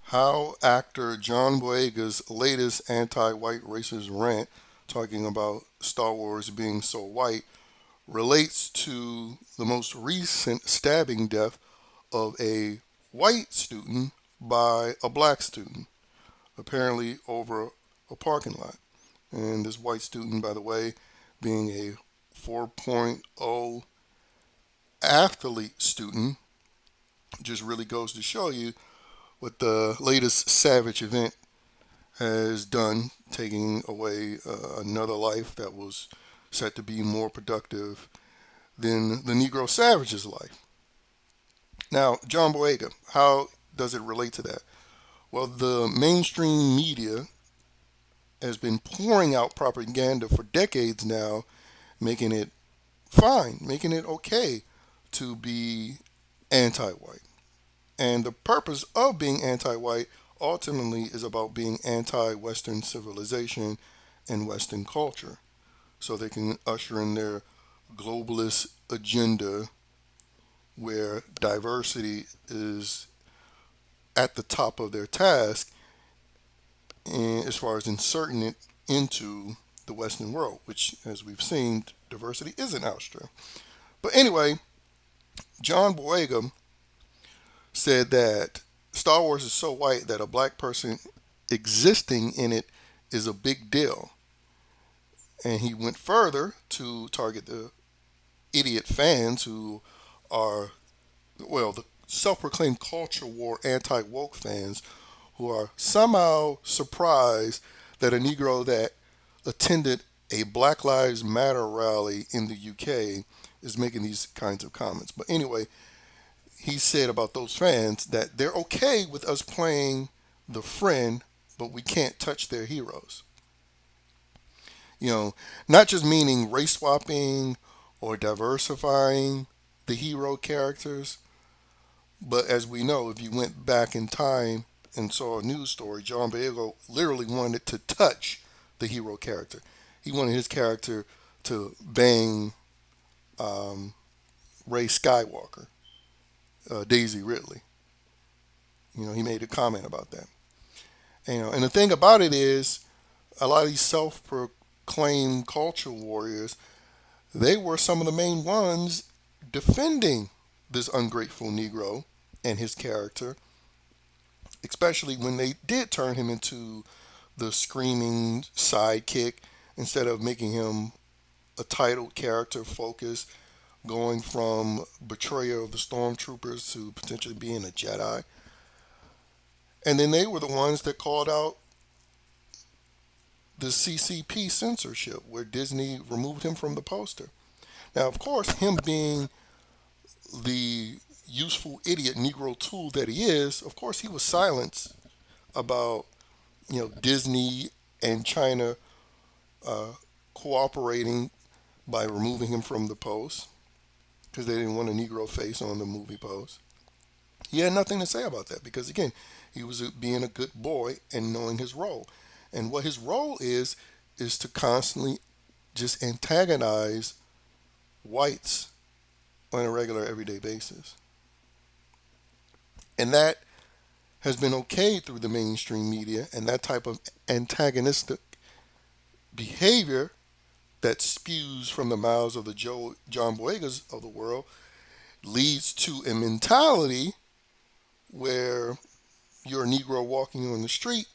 how actor John Boyega's latest anti-white racist rant, talking about Star Wars being so white, relates to the most recent stabbing death of a white student by a black student, apparently over a parking lot. And this white student, by the way, being a 4.0 athlete student, just really goes to show you what the latest savage event has done, taking away another life that was set to be more productive than the Negro savage's life. Now, John Boyega, how does it relate to that? Well, the mainstream media has been pouring out propaganda for decades now, making it fine, making it okay to be anti white. And the purpose of being anti white ultimately is about being anti Western civilization and Western culture. So they can usher in their globalist agenda where diversity is at the top of their task in, as far as inserting it into the Western world, which, as we've seen, diversity isn't Austria. But anyway, John Boyega said that Star Wars is so white that a black person existing in it is a big deal. And he went further to target the idiot fans who are, well, the self proclaimed culture war anti woke fans who are somehow surprised that a Negro that attended a Black Lives Matter rally in the UK is making these kinds of comments. But anyway, he said about those fans that they're okay with us playing the friend, but we can't touch their heroes. You know, not just meaning race swapping or diversifying the hero characters, but as we know, if you went back in time and saw a news story, John Boyega literally wanted to touch the hero character. He wanted his character to bang um, Ray Skywalker, Daisy Ridley. You know, he made a comment about that. And the thing about it is, a lot of these self-proclaimed culture warriors, they were some of the main ones defending this ungrateful Negro and his character, especially when they did turn him into the screaming sidekick instead of making him a titled character focus, going from betrayer of the stormtroopers to potentially being a Jedi. And then they were the ones that called out the CCP censorship, where Disney removed him from the poster. Now, of course, him being the useful idiot Negro tool that he is, of course, he was silenced about Disney and China uh, cooperating by removing him from the post because they didn't want a Negro face on the movie post. He had nothing to say about that because, again, he was being a good boy and knowing his role. And what his role is to constantly just antagonize whites on a regular, everyday basis. And that has been okay through the mainstream media, and that type of antagonistic behavior that spews from the mouths of the John Boyegas of the world leads to a mentality where you're a Negro walking on the street,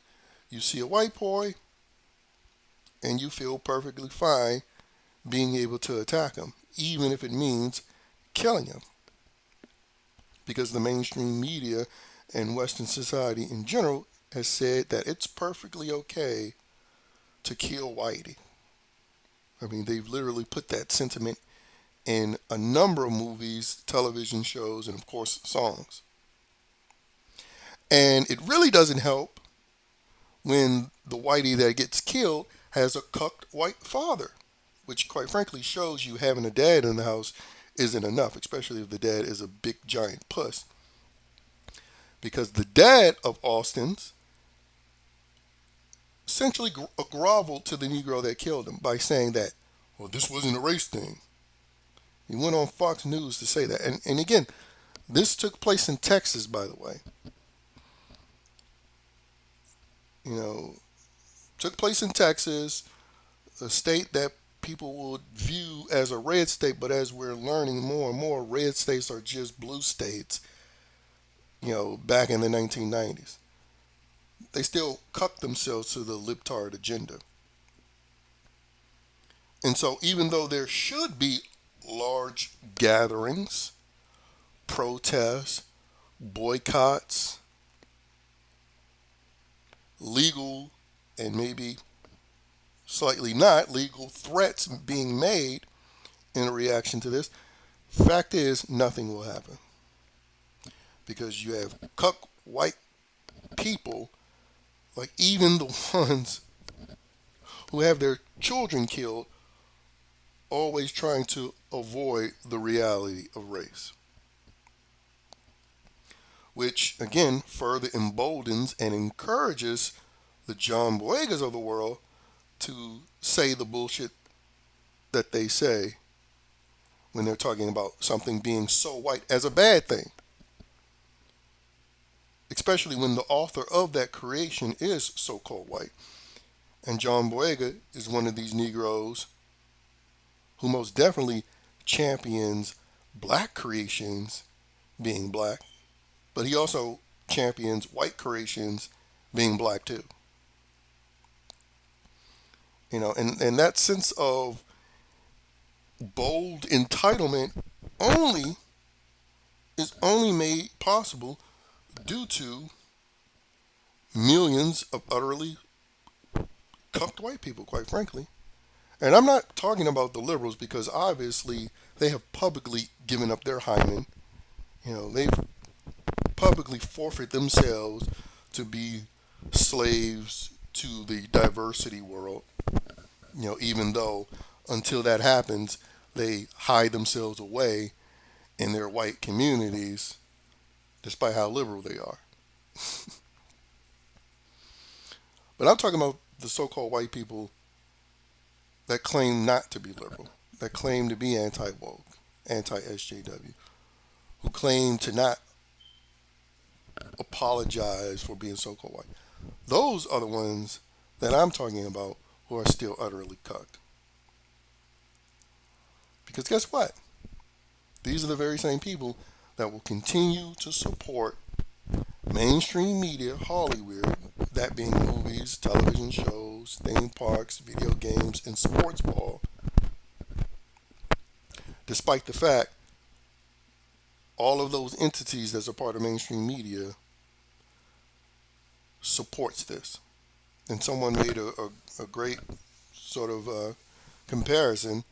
you see a white boy, and you feel perfectly fine being able to attack him, even if it means killing him. Because the mainstream media and Western society in general has said that it's perfectly okay to kill Whitey. I mean, they've literally put that sentiment in a number of movies, television shows, and of course, songs. And it really doesn't help when the Whitey that gets killed has a cucked white father, which quite frankly shows you having a dad in the house isn't enough, especially if the dad is a big giant puss. Because the dad of Austin's essentially groveled to the Negro that killed him by saying that, well, this wasn't a race thing. He went on Fox News to say that. And again, this took place in Texas, by the way. you know, took place in Texas, a state that people would view as a red state, but as we're learning more and more, red states are just blue states, back in the 1990s. They still cuck themselves to the libtard agenda. And so, even though there should be large gatherings, protests, boycotts, legal and maybe slightly not legal threats being made in a reaction to this, fact is nothing will happen because you have cuck white people, like even the ones who have their children killed, always trying to avoid the reality of race, which again further emboldens and encourages the John Boyegas of the world to say the bullshit that they say when they're talking about something being so white as a bad thing, especially when the author of that creation is so called white. And John Boyega is one of these Negroes who most definitely champions black creations being black, but he also champions white creations being black too. And that sense of bold entitlement only is only made possible due to millions of utterly cucked white people, quite frankly. And I'm not talking about the liberals because obviously they have publicly given up their hymen. They've publicly forfeit themselves to be slaves to the diversity world. Even though until that happens, they hide themselves away in their white communities, despite how liberal they are. But I'm talking about the so-called white people that claim not to be liberal, that claim to be anti-woke, anti-SJW, who claim to not apologize for being so-called white. Those are the ones that I'm talking about who are still utterly cucked. Because guess what? These are the very same people that will continue to support mainstream media, Hollywood, that being movies, television shows, theme parks, video games, and sports ball, despite the fact all of those entities that's a part of mainstream media supports this. And someone made a great sort of comparison.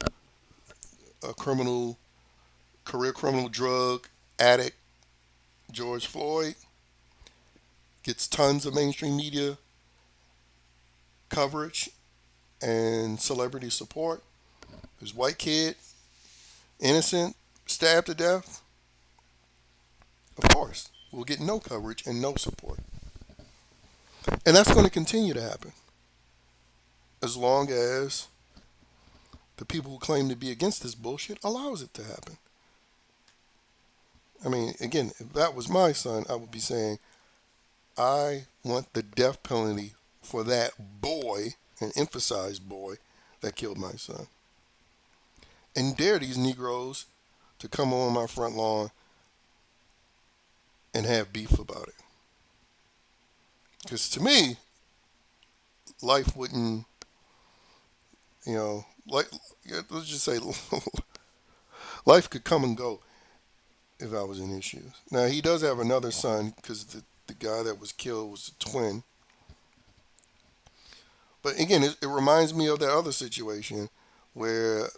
A career criminal drug addict, George Floyd, gets tons of mainstream media coverage and celebrity support. This white kid, innocent, stabbed to death, of course, will get no coverage and no support. And that's going to continue to happen as long as the people who claim to be against this bullshit allows it to happen. I mean, again, if that was my son, I would be saying, I want the death penalty for that boy, and emphasize boy, that killed my son. And dare these Negroes to come on my front lawn and have beef about it. Because to me, life wouldn't, like, let's just say life could come and go if I was in issues. Now, he does have another son because the guy that was killed was a twin. But again, it reminds me of that other situation where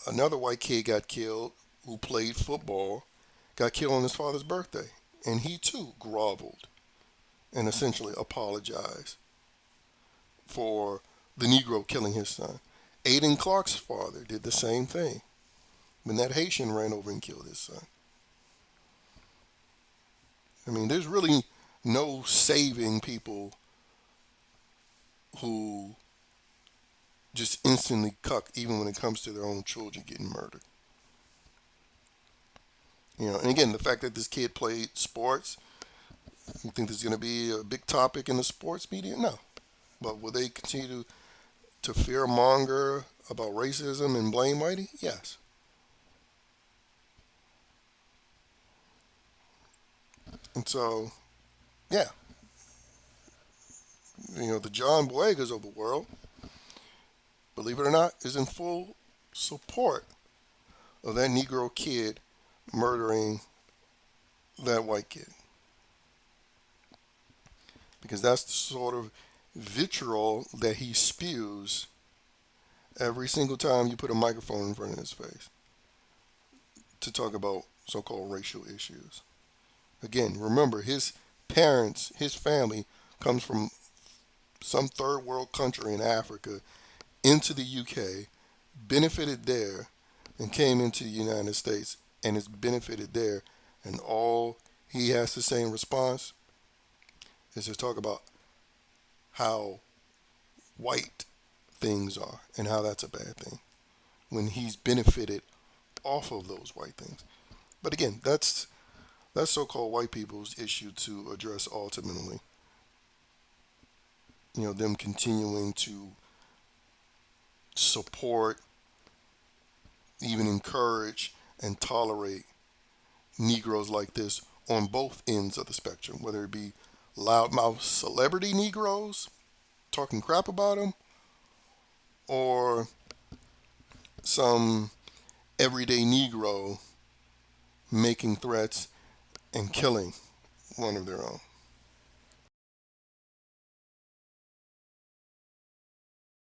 another white kid got killed who played football, got killed on his father's birthday. And he too groveled and essentially apologized for the Negro killing his son. Aiden Clark's father did the same thing when that Haitian ran over and killed his son. I mean, there's really no saving people who just instantly cuck, even when it comes to their own children getting murdered. And again, the fact that this kid played sports, You think this is going to be a big topic in the sports media? No. But will they continue to fear monger about racism and blame Whitey? Yes. And so, yeah, the John Boyegas of the world, believe it or not, is in full support of that Negro kid murdering that white kid. Because that's the sort of vitriol that he spews every single time you put a microphone in front of his face to talk about so called racial issues. Again, remember, his parents, his family comes from some third world country in Africa into the UK, benefited there, and came into the United States and has benefited there. And all he has to say in response is to talk about how white things are and how that's a bad thing when he's benefited off of those white things. But again, that's so-called white people's issue to address ultimately. Them continuing to support, even encourage, and tolerate Negroes like this on both ends of the spectrum, whether it be loudmouth celebrity Negroes talking crap about them or some everyday Negro making threats and killing one of their own.